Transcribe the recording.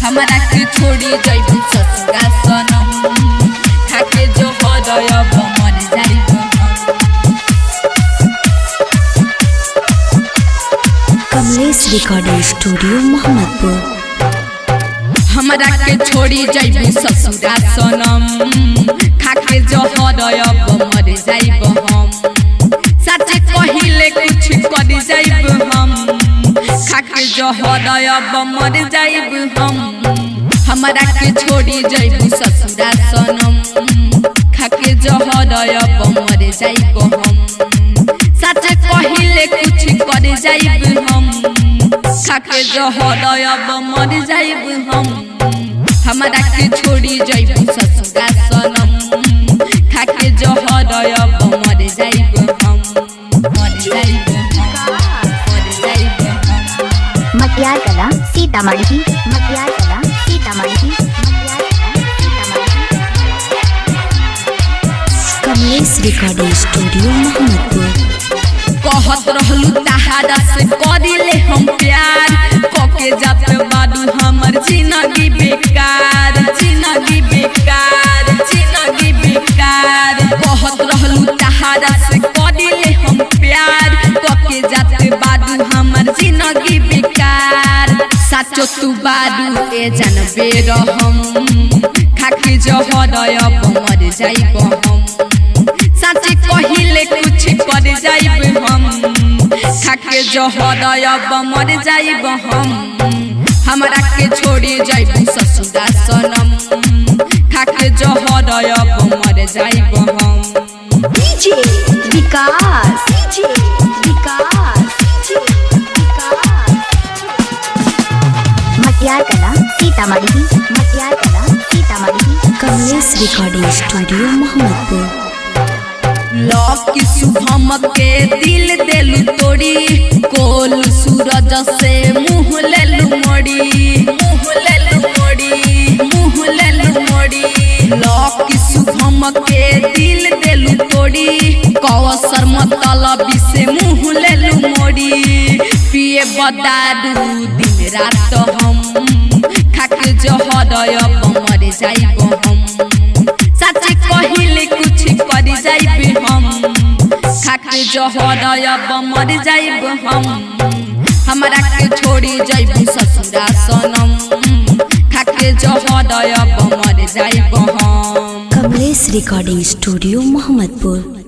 हमरा के छोड़ी जइबू ससुरा सनम खाके जो हृदय मर जाइबू कमलेश रिकॉर्डिंग स्टूडियो मोहम्मदपुर। हमरा के छोड़ी जइबू ससुरा सनम खाके जो हृदय मर जाइबू हम सच कहिले कुछ कर जाइबू हम खाके जो हृदय मर जाइबू हम हमरा के छोड़ी जइबू ससुरा सनम खाके जो हृदय मर जाइबू हम सच कहिले कुछ कर जाइबू हम खाके जो हृदय मर जाइबू हम हमरा के छोड़ी जइबू ससुरा सनम खाके जो हृदय मर जाइबू हम मर जाइबू मटियार कला सीतामढ़ी मटियार कला सीतामढ़ी कमलेश रिकॉर्डिंग स्टूडियो मोहम्मदपुर। कहत रहलू तहारा से करिले हम प्यार कके जाते बादू हमर जिंदगी बेकार जिंदगी बेकार जिंदगी बेकार कहत रहलू तहारा से करिले हम प्यार कके जाते बादू हमर जिंदगी बेकार साचो तू बादू ए जानबे रहम खाके जो हृदय मर जाइबो हम सच कहिले कुछ कर जाइब हम खाके जो हृदय मर जाइब हम हमरा के छोड़ी जाइब ससुरा सनम खाके जो हृदय मर जाइब हम डीजे विकास डीजे विकास मटियार कला सीतामढ़ी मटियार कला सीतामढ़ी कमलेश रिकॉर्डिंग स्टूडियो मोहम्मदपुर। लकी शुभम के दिल देलू तोड़ी कोल सूरज से मुँह लेलू मोड़ी मुँह लेलू मोड़ी मुँह लेलू मोड़ी लकी शुभम के दिल देलू तोड़ी कौसर मतलबी से मुँह लेलू मोड़ी पिए बदारू दिन रात हम खाके जो हृदय मर जाइबो हम सच कहिले कुछ कर जाइब हम खाके जो हृदय मर जाइब हम हमरा के छोड़ी जइबू ससुरा सनम खाके जो हृदय मर जाइब हम। Kamlesh recording studio Mohammadpur.